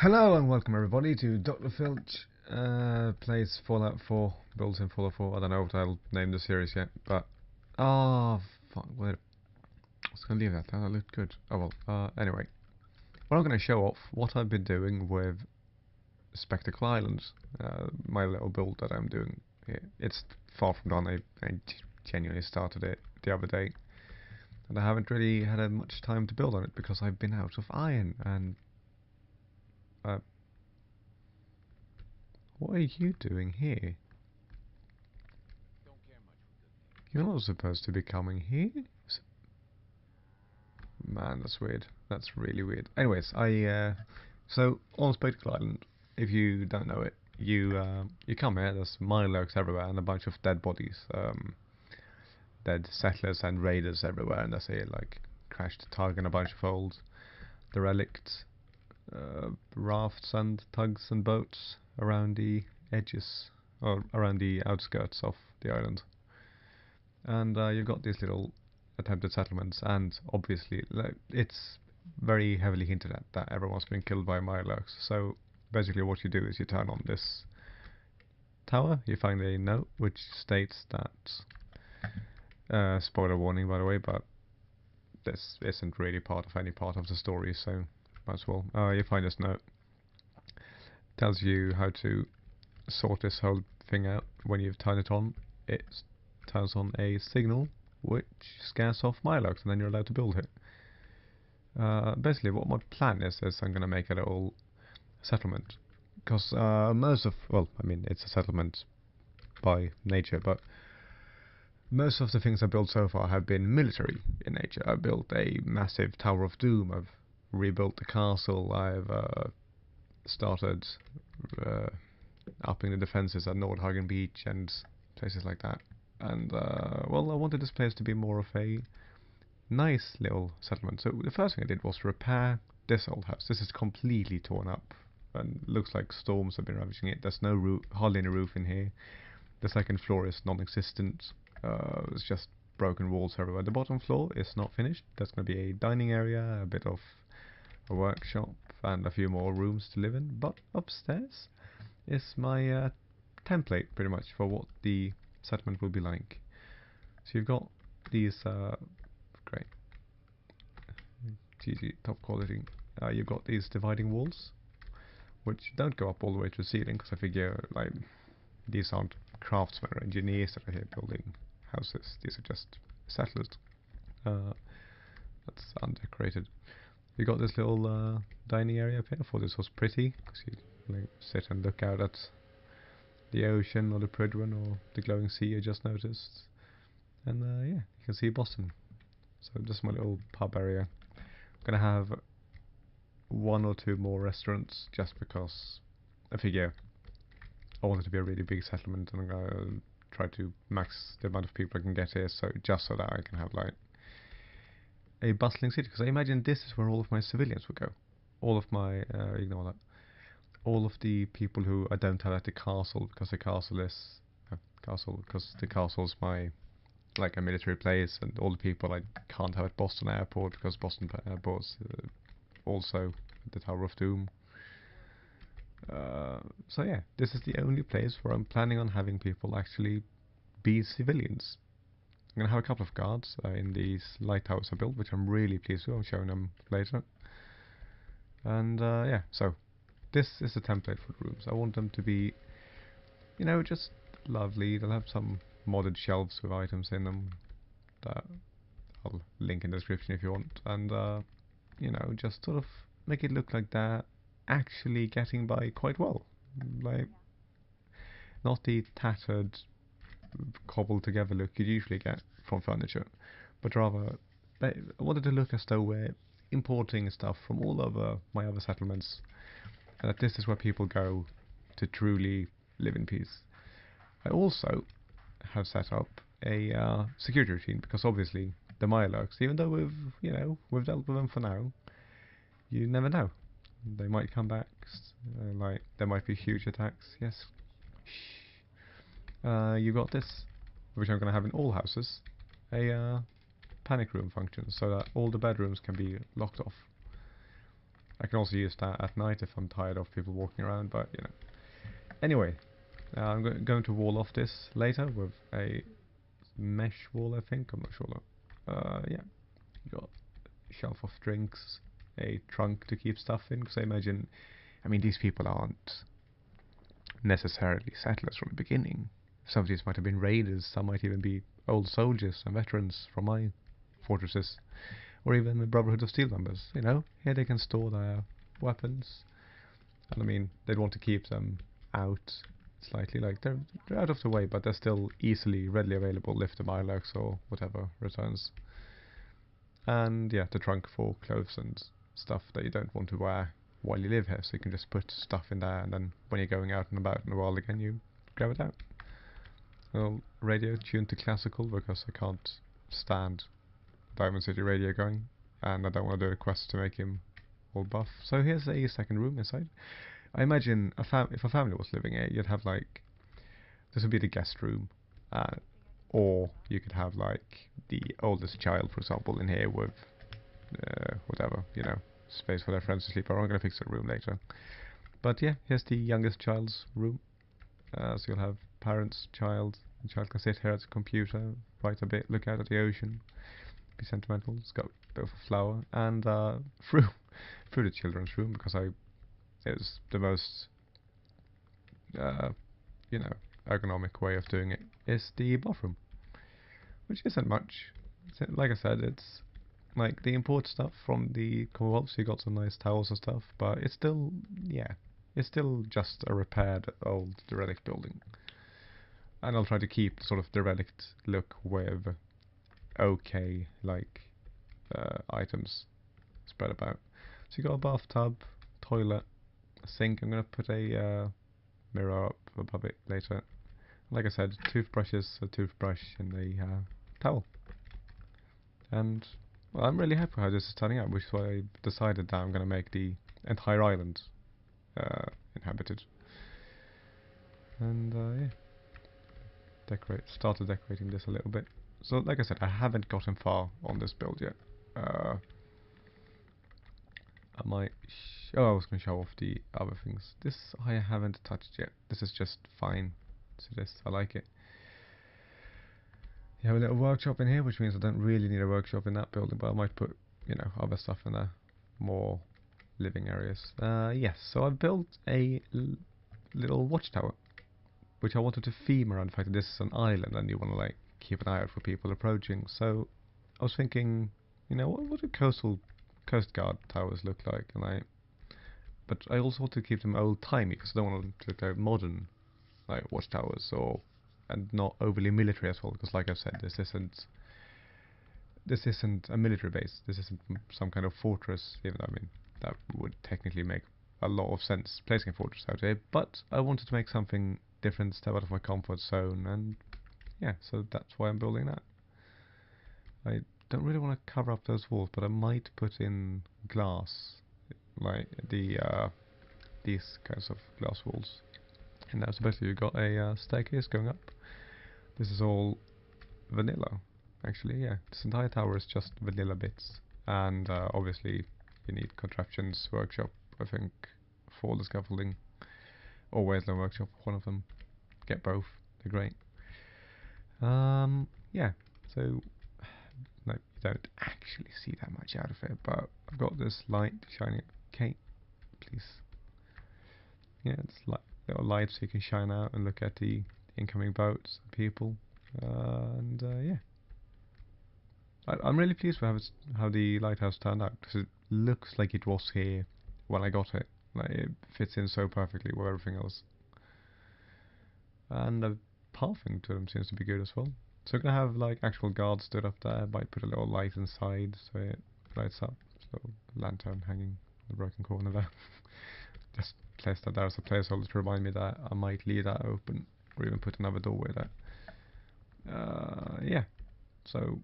Hello and welcome everybody to Dr. Filch plays Fallout 4, builds in Fallout 4. I don't know what I'll name the series yet, but fuck, wait, I was gonna leave that. That looked good. Oh well. Anyway, well, I'm gonna show off what I've been doing with Spectacle Islands, my little build that I'm doing here. It's far from done. I genuinely started it the other day, and I haven't really had much time to build on it because I've been out of iron and. What are you doing here? You're not supposed to be coming here? Man, that's weird. That's really weird. Anyways, so on Spectacle Island, if you don't know it, you come here, there's mirelurks everywhere and a bunch of dead bodies. Dead settlers and raiders everywhere, and there's a like crashed tug and a bunch of old derelict rafts and tugs and boats around the edges or around the outskirts of the island. And you've got these little attempted settlements, and obviously it's very heavily hinted at that everyone's been killed by mirelurks. So basically what you do is you turn on this tower, you find a note which states that spoiler warning by the way, but this isn't really part of any part of the story, so might as well. You find this note, tells you how to sort this whole thing out. When you've turned it on, it turns on a signal which scares off mirelurks, and then you're allowed to build it. Basically what my plan is I'm going to make a little settlement, because it's a settlement by nature, but most of the things I've built so far have been military in nature. I've built a massive Tower of Doom, I've rebuilt the castle, I've started upping the defences at Nordhagen Beach and places like that. And well, I wanted this place to be more of a nice little settlement. So the first thing I did was repair this old house. This is completely torn up and looks like storms have been ravaging it. There's no roof, hardly any roof in here. The second floor is non-existent. It's just broken walls everywhere. The bottom floor is not finished. There's going to be a dining area, a bit of a workshop, and a few more rooms to live in. But upstairs is my template, pretty much, for what the settlement will be like. So you've got these great GG top quality. You've got these dividing walls, which don't go up all the way to the ceiling, because I figure like these aren't craftsmen or engineers that are here building houses. These are just settlers. That's undecorated. You got this little dining area up here. I thought this was pretty, because you like, sit and look out at the ocean or the Prydwen or the glowing sea I just noticed. And yeah, you can see Boston. So just my little pub area. I'm gonna have one or two more restaurants just because I figure I want it to be a really big settlement, and I'm gonna try to max the amount of people I can get here, so just so that I can have like a bustling city. Because I imagine this is where all of my civilians would go. All of my ignore that. All of the people who I don't have at the castle, because the castle is because the castle's my like a military place, and all the people I can't have at Boston Airport because Boston Airport's also the Tower of Doom. So yeah, this is the only place where I'm planning on having people actually be civilians. I'm gonna have a couple of guards in these lighthouses I built, which I'm really pleased with. I'm showing them later. And yeah, so this is the template for the rooms. I want them to be, you know, just lovely. They'll have some modded shelves with items in them that I'll link in the description if you want. And you know, just sort of make it look like they're actually getting by quite well. Like, not the tattered, cobbled together look you'd usually get from furniture, but rather I wanted to look as though we're importing stuff from all over my other settlements, and that this is where people go to truly live in peace. I also have set up a security routine, because obviously the mirelurks, even though we've dealt with them for now, you never know. They might come back, like there might be huge attacks. Yes. You got this, which I'm going to have in all houses, a panic room function, so that all the bedrooms can be locked off. I can also use that at night if I'm tired of people walking around, but you know. Anyway, I'm going to wall off this later with a mesh wall, I think. I'm not sure though. Yeah, you got a shelf of drinks, a trunk to keep stuff in, because I mean, these people aren't necessarily settlers from the beginning. Some of these might have been raiders, some might even be old soldiers and veterans from my fortresses, or even the Brotherhood of Steel members. You know, here they can store their weapons, and I mean, they'd want to keep them out slightly, like they're out of the way, but they're still easily, readily available if the Milox or whatever returns. And yeah, the trunk for clothes and stuff that you don't want to wear while you live here, so you can just put stuff in there, and then when you're going out and about in the world again, you grab it out. Well, radio tuned to classical because I can't stand Diamond City radio going, and I don't want to do a quest to make him all buff. So here's a second room inside. I imagine if a family was living here, you'd have like, this would be the guest room, or you could have like the oldest child, for example, in here with whatever, you know, space for their friends to sleep. I'm gonna fix the room later. But yeah, here's the youngest child's room. So you'll have parents, child. The child can sit here at the computer, write a bit, look out at the ocean, be sentimental. It's got a bit of a flower, and through the children's room, because it's the most you know, ergonomic way of doing it, is the bathroom, which isn't much. Like I said, it's like the import stuff from the Commonwealth, so you got some nice towels and stuff, but it's still, yeah, it's still just a repaired old derelict building. And I'll try to keep sort of derelict look with okay, like, items spread about. So you got a bathtub, toilet, a sink. I'm gonna put a mirror up above it later. Like I said, toothbrushes, a toothbrush, and a towel. And well, I'm really happy how this is turning out, which is why I decided that I'm gonna make the entire island inhabited. And yeah, started decorating this a little bit. So like I said, I haven't gotten far on this build yet. I might I was going to show off the other things. This I haven't touched yet. This is just fine. So this, I like it. You have a little workshop in here, which means I don't really need a workshop in that building, but I might put, you know, other stuff in there. More living areas. Yes, so I've built a little watchtower, which I wanted to theme around the fact that this is an island and you want to like keep an eye out for people approaching. So I was thinking, you know, what do Coast Guard towers look like? But I also want to keep them old timey because I don't want them to look like modern, like watchtowers, and not overly military as well. Because like I said, this isn't a military base. This isn't some kind of fortress. Even though I mean that would technically make a lot of sense placing a fortress out here. But I wanted to make something different, step out of my comfort zone, and yeah, so that's why I'm building that. I don't really want to cover up those walls, but I might put in glass, like these kinds of glass walls. And now, so basically you've got a staircase going up. This is all vanilla, actually, yeah. This entire tower is just vanilla bits. And obviously you need contraptions, workshop, I think, for the scaffolding. Or Wasteland workshop, one of them. Get both, they're great. Yeah, so no, you don't actually see that much out of it, but I've got this light shining. Okay, please. Yeah, it's like little light so you can shine out and look at the incoming boats and people. And yeah, I'm really pleased with how the lighthouse turned out, because it looks like it was here when I got it. Like it fits in so perfectly with everything else. And the pathing to them seems to be good as well. So we're gonna have like actual guards stood up there. Might put a little light inside so it lights up. Just a little lantern hanging in the broken corner there. Just place that there as a placeholder to remind me that I might leave that open, or even put another doorway there. Yeah, so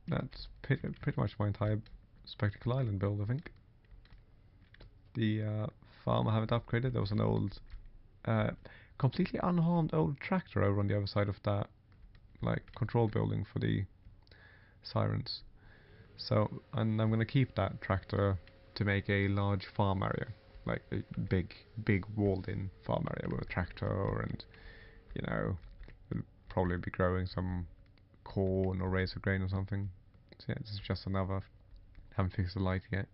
that's pretty much my entire Spectacle Island build, I think. The farm I haven't upgraded. There was an old, completely unharmed old tractor over on the other side of that, like, control building for the sirens. So, and I'm gonna keep that tractor to make a large farm area, like a big walled-in farm area with a tractor, and you know, we'll probably be growing some corn or razor grain or something. So yeah, this is just another. Haven't fixed the light yet.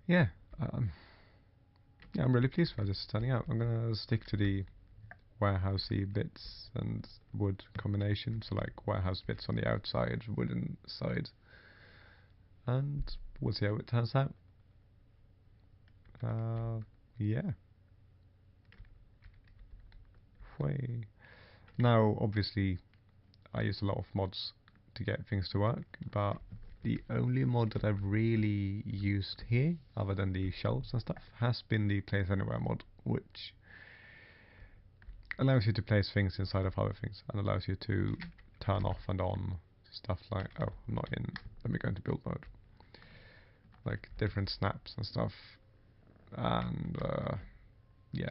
Yeah, yeah, I'm really pleased with how this is turning out. I'm gonna stick to the warehousey bits and wood combination, so like warehouse bits on the outside, wooden side, and we'll see how it turns out. Yeah. Way. Now, obviously, I use a lot of mods to get things to work, but the only mod that I've really used here, other than the shelves and stuff, has been the Place Anywhere mod, which allows you to place things inside of other things, and allows you to turn off and on stuff like, oh, I'm not in, let me go into build mode, like different snaps and stuff, and yeah,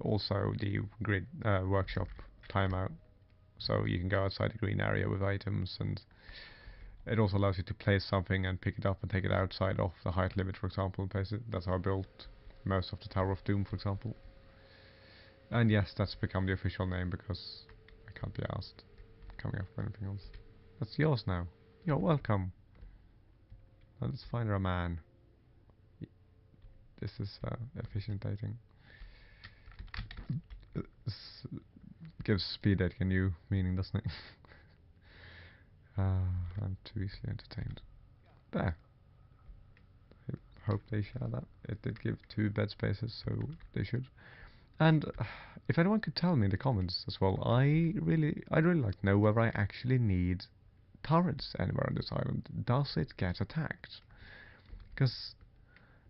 also the grid workshop timeout, so you can go outside the green area with items, and it also allows you to place something and pick it up and take it outside of the height limit, for example, and place it. That's how I built most of the Tower of Doom, for example. And yes, that's become the official name because I can't be asked coming up with anything else. That's yours now. You're welcome. Let's find her a man. This is efficient dating. This gives speed dating a new meaning, doesn't it? I'm too easily entertained. There. I hope they share that. It did give 2 bed spaces, so they should. And if anyone could tell me in the comments as well, I'd really like to know whether I actually need turrets anywhere on this island. Does it get attacked? Because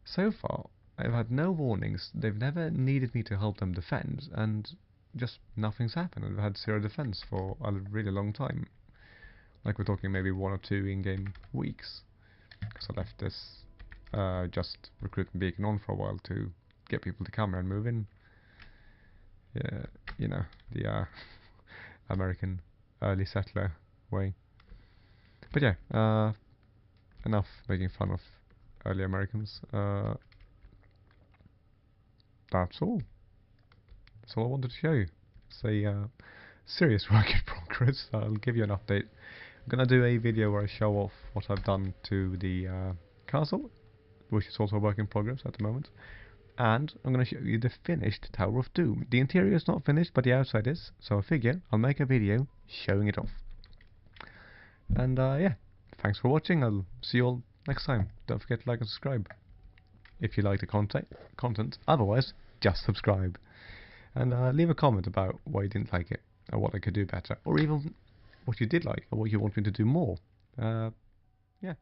so far I've had no warnings. They've never needed me to help them defend, and just nothing's happened. I've had 0 defense for a really long time. Like we're talking maybe 1 or 2 in-game weeks. Because I left this just recruitment beacon on for a while to get people to come and move in. Yeah, you know, the American early settler way. But yeah, enough making fun of early Americans. That's all. That's all I wanted to show you. It's a serious work in progress. I'll give you an update. I'm gonna do a video where I show off what I've done to the castle, which is also a work in progress at the moment. And I'm going to show you the finished Tower of Doom. The interior is not finished, but the outside is, so I figure I'll make a video showing it off. And yeah, thanks for watching. I'll see you all next time. Don't forget to like and subscribe if you like the content. Otherwise, just subscribe. And leave a comment about why you didn't like it, or what I could do better, or even what you did like, or what you want me to do more. Yeah.